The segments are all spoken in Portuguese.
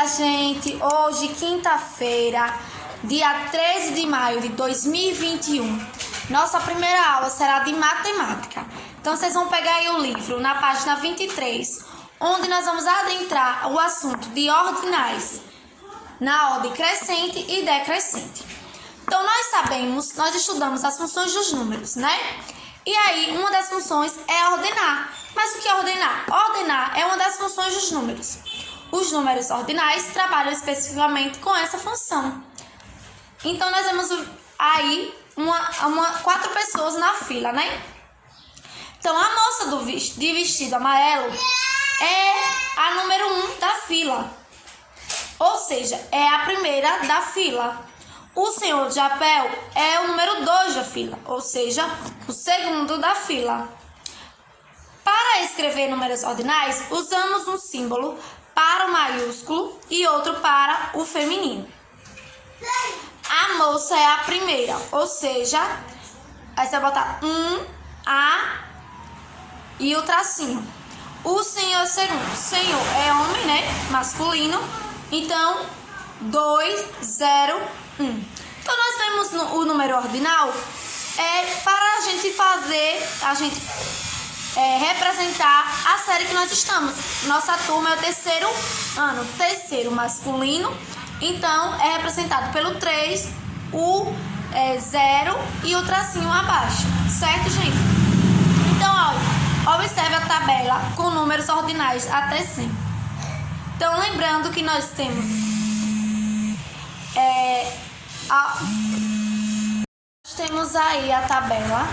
Olá, gente! Hoje, quinta-feira, dia 13 de maio de 2021, nossa primeira aula será de matemática. Então, vocês vão pegar aí o livro na página 23, onde nós vamos adentrar o assunto de ordinais, na ordem crescente e decrescente. Então, nós estudamos as funções dos números, né? E aí, uma das funções é ordenar. Mas o que é ordenar? Ordenar é uma das funções dos números. Os números ordinais trabalham especificamente com essa função. Então, nós vemos aí quatro pessoas na fila, né? Então, a moça de vestido amarelo é a número 1 da fila. Ou seja, é a primeira da fila. O senhor de chapéu é o número 2 da fila, ou seja, o segundo da fila. Para escrever números ordinais, usamos um símbolo para o maiúsculo e outro para o feminino. A moça é a primeira, ou seja, aí você vai botar A e o tracinho. O senhor é o segundo. O senhor é homem, né? Masculino. Então, 2, 0, 1. Então, nós vemos o número ordinal para a gente representar a série que nós estamos. Nossa turma é o terceiro ano, terceiro masculino. Então, é representado pelo 3, o 0 e o tracinho abaixo. Certo, gente? Então, olha, observe a tabela com números ordinais até 100. Então, lembrando que nós temos aí a tabela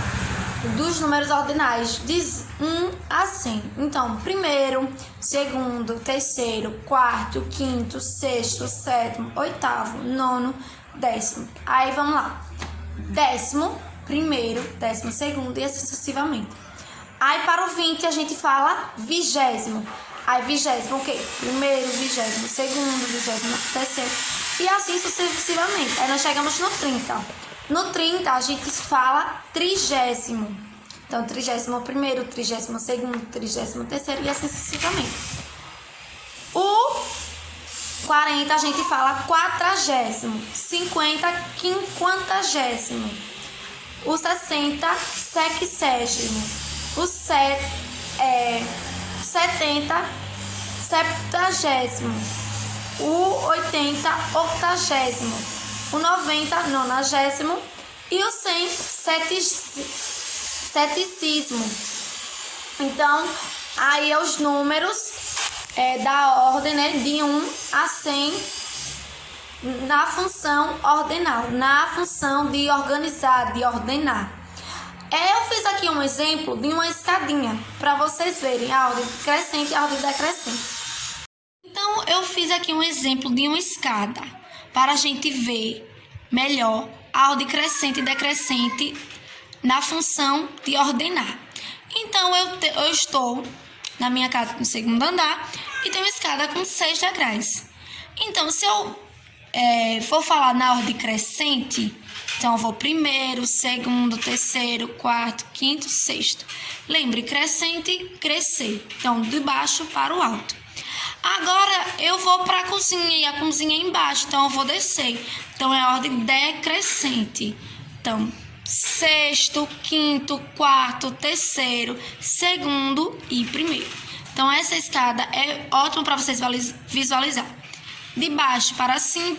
dos números ordinais de 1 a 100. Então, primeiro, segundo, terceiro, quarto, quinto, sexto, sétimo, oitavo, nono, décimo. Aí, vamos lá. Décimo, primeiro, décimo segundo e assim sucessivamente. Aí, para o 20, a gente fala vigésimo. Aí, vigésimo, o quê? Primeiro, vigésimo, segundo, vigésimo, terceiro. E assim sucessivamente. Aí, nós chegamos no 30. No 30, a gente fala trigésimo. Então, 31º, 32º, 33º e assim sucessivamente. O 40, a gente fala quadragésimo. 50, quinquagésimo. O 60, sexagésimo. O 70, septagésimo. O 80, octagésimo. O 90, nonagésimo, e o 100, ceticismo. Então, aí é os números da ordem, né, de 1 a 100 na função ordinal, na função de organizar, de ordenar. Eu fiz aqui um exemplo de uma escadinha, para vocês verem a ordem crescente e a ordem decrescente. Então, eu fiz aqui um exemplo de uma escada, para a gente ver melhor a ordem crescente e decrescente na função de ordenar. Então, eu estou na minha casa no segundo andar e tem uma escada com 6 degraus. Então, se eu for falar na ordem crescente, então eu vou primeiro, segundo, terceiro, quarto, quinto, sexto. Lembre, crescente, crescer. Então, de baixo para o alto. Agora, eu vou para a cozinha e a cozinha é embaixo, então eu vou descer. Então, é a ordem decrescente. Então, sexto, quinto, quarto, terceiro, segundo e primeiro. Então, essa escada é ótima para vocês visualizar. De baixo para cima,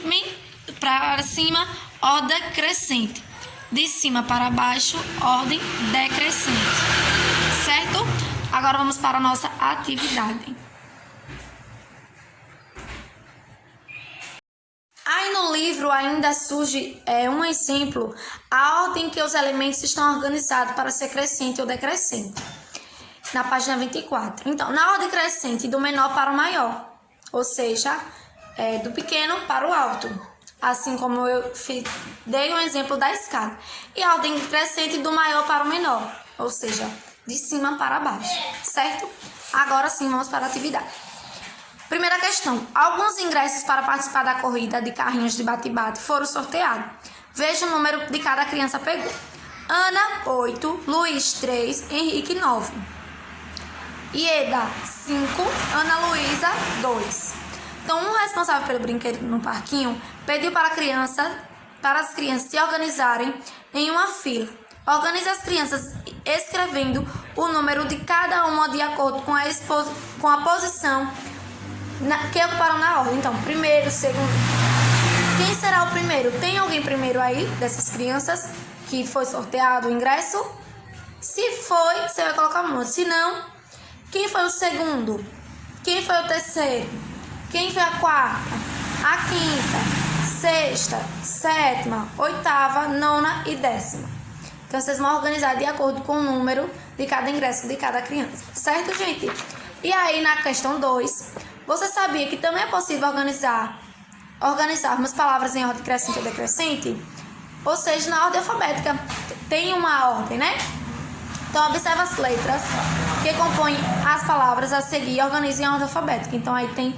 ordem crescente. De cima para baixo, ordem decrescente. Certo? Agora, vamos para a nossa atividade. Aí no livro ainda surge um exemplo, a ordem que os elementos estão organizados para ser crescente ou decrescente, na página 24. Então, na ordem crescente, do menor para o maior, ou seja, do pequeno para o alto, assim como eu dei um exemplo da escada. E a ordem crescente do maior para o menor, ou seja, de cima para baixo, certo? Agora sim, vamos para a atividade. Primeira questão. Alguns ingressos para participar da corrida de carrinhos de bate-bate foram sorteados. Veja o número de cada criança pegou. Ana, 8. Luiz, 3. Henrique, 9. Ieda, 5. Ana Luísa, 2. Então, responsável pelo brinquedo no parquinho pediu para as crianças se organizarem em uma fila. Organize as crianças escrevendo o número de cada uma de acordo com a posição que ocuparam na ordem. Então, primeiro, segundo. Quem será o primeiro? Tem alguém primeiro aí dessas crianças que foi sorteado o ingresso? Se foi, você vai colocar o número. Se não, quem foi o segundo? Quem foi o terceiro? Quem foi a quarta? A quinta, sexta, sétima, oitava, nona e décima. Então, vocês vão organizar de acordo com o número de cada ingresso de cada criança. Certo, gente? E aí, na questão 2, você sabia que também é possível organizarmos palavras em ordem crescente ou decrescente? Ou seja, na ordem alfabética. Tem uma ordem, né? Então, observa as letras que compõem as palavras a seguir e organiza em ordem alfabética. Então, aí tem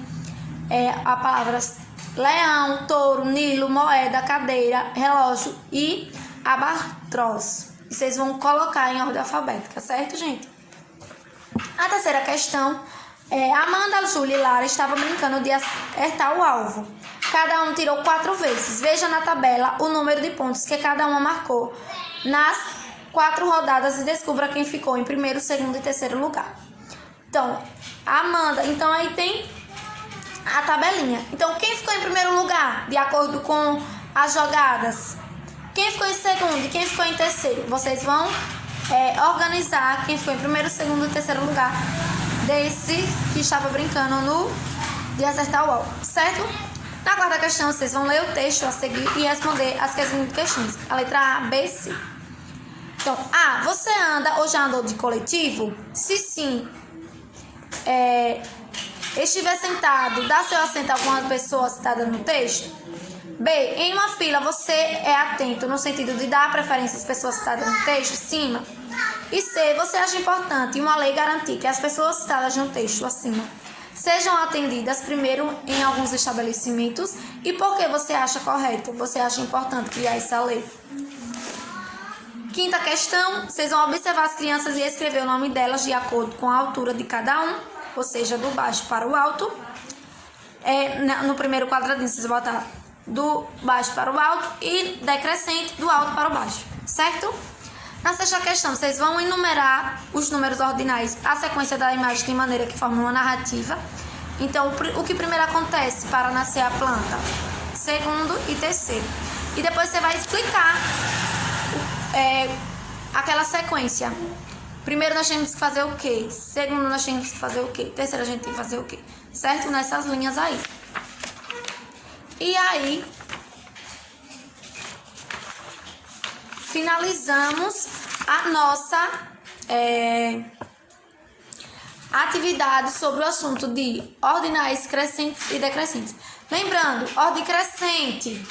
a palavras leão, touro, Nilo, moeda, cadeira, relógio e albatroz. E vocês vão colocar em ordem alfabética, certo, gente? A terceira questão Amanda, Júlia e Lara estavam brincando de acertar o alvo. Cada um tirou 4 vezes. Veja na tabela o número de pontos que cada uma marcou nas 4 rodadas e descubra quem ficou em primeiro, segundo e terceiro lugar. Então, Amanda, então aí tem a tabelinha. Então, quem ficou em primeiro lugar, de acordo com as jogadas? Quem ficou em segundo e quem ficou em terceiro? Vocês vão organizar quem ficou em primeiro, segundo e terceiro lugar desse que estava brincando de acertar o alvo, certo? Na quarta questão, vocês vão ler o texto a seguir e responder as seguintes questões. A letra A, B, C. Então, A, você anda ou já andou de coletivo? Se sim, estiver sentado, dá seu assento a alguma pessoa citada no texto? B, em uma fila, você é atento no sentido de dar preferência às pessoas citadas no texto, acima? E C, você acha importante uma lei garantir que as pessoas citadas no texto acima sejam atendidas primeiro em alguns estabelecimentos? E por que você acha correto? Você acha importante criar essa lei? Quinta questão, vocês vão observar as crianças e escrever o nome delas de acordo com a altura de cada um, ou seja, do baixo para o alto. No primeiro quadradinho, vocês vão botar do baixo para o alto e decrescente do alto para o baixo, certo? Na sexta questão, vocês vão enumerar os números ordinais, a sequência da imagem de maneira que forma uma narrativa. Então, o que primeiro acontece para nascer a planta? Segundo e terceiro. E depois você vai explicar aquela sequência. Primeiro nós temos que fazer o quê? Segundo nós temos que fazer o quê? Terceiro a gente tem que fazer o quê? Certo? Nessas linhas aí. E aí, finalizamos a nossa atividade sobre o assunto de ordinais crescentes e decrescentes. Lembrando, ordem crescente,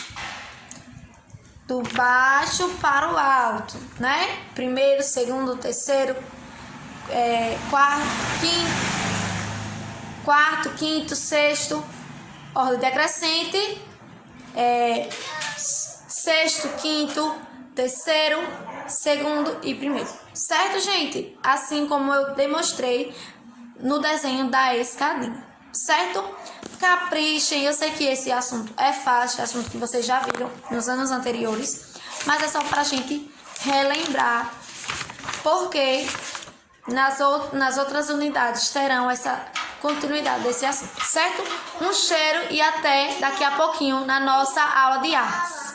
do baixo para o alto, né? Primeiro, segundo, terceiro, quarto, quinto, sexto. Ordem decrescente, sexto, quinto, terceiro, segundo e primeiro. Certo, gente? Assim como eu demonstrei no desenho da escadinha. Certo? Caprichem. Eu sei que esse assunto é fácil, é assunto que vocês já viram nos anos anteriores, mas é só pra gente relembrar, porque nas outras unidades terão essa continuidade desse assunto, certo? Um cheiro e até daqui a pouquinho na nossa aula de artes.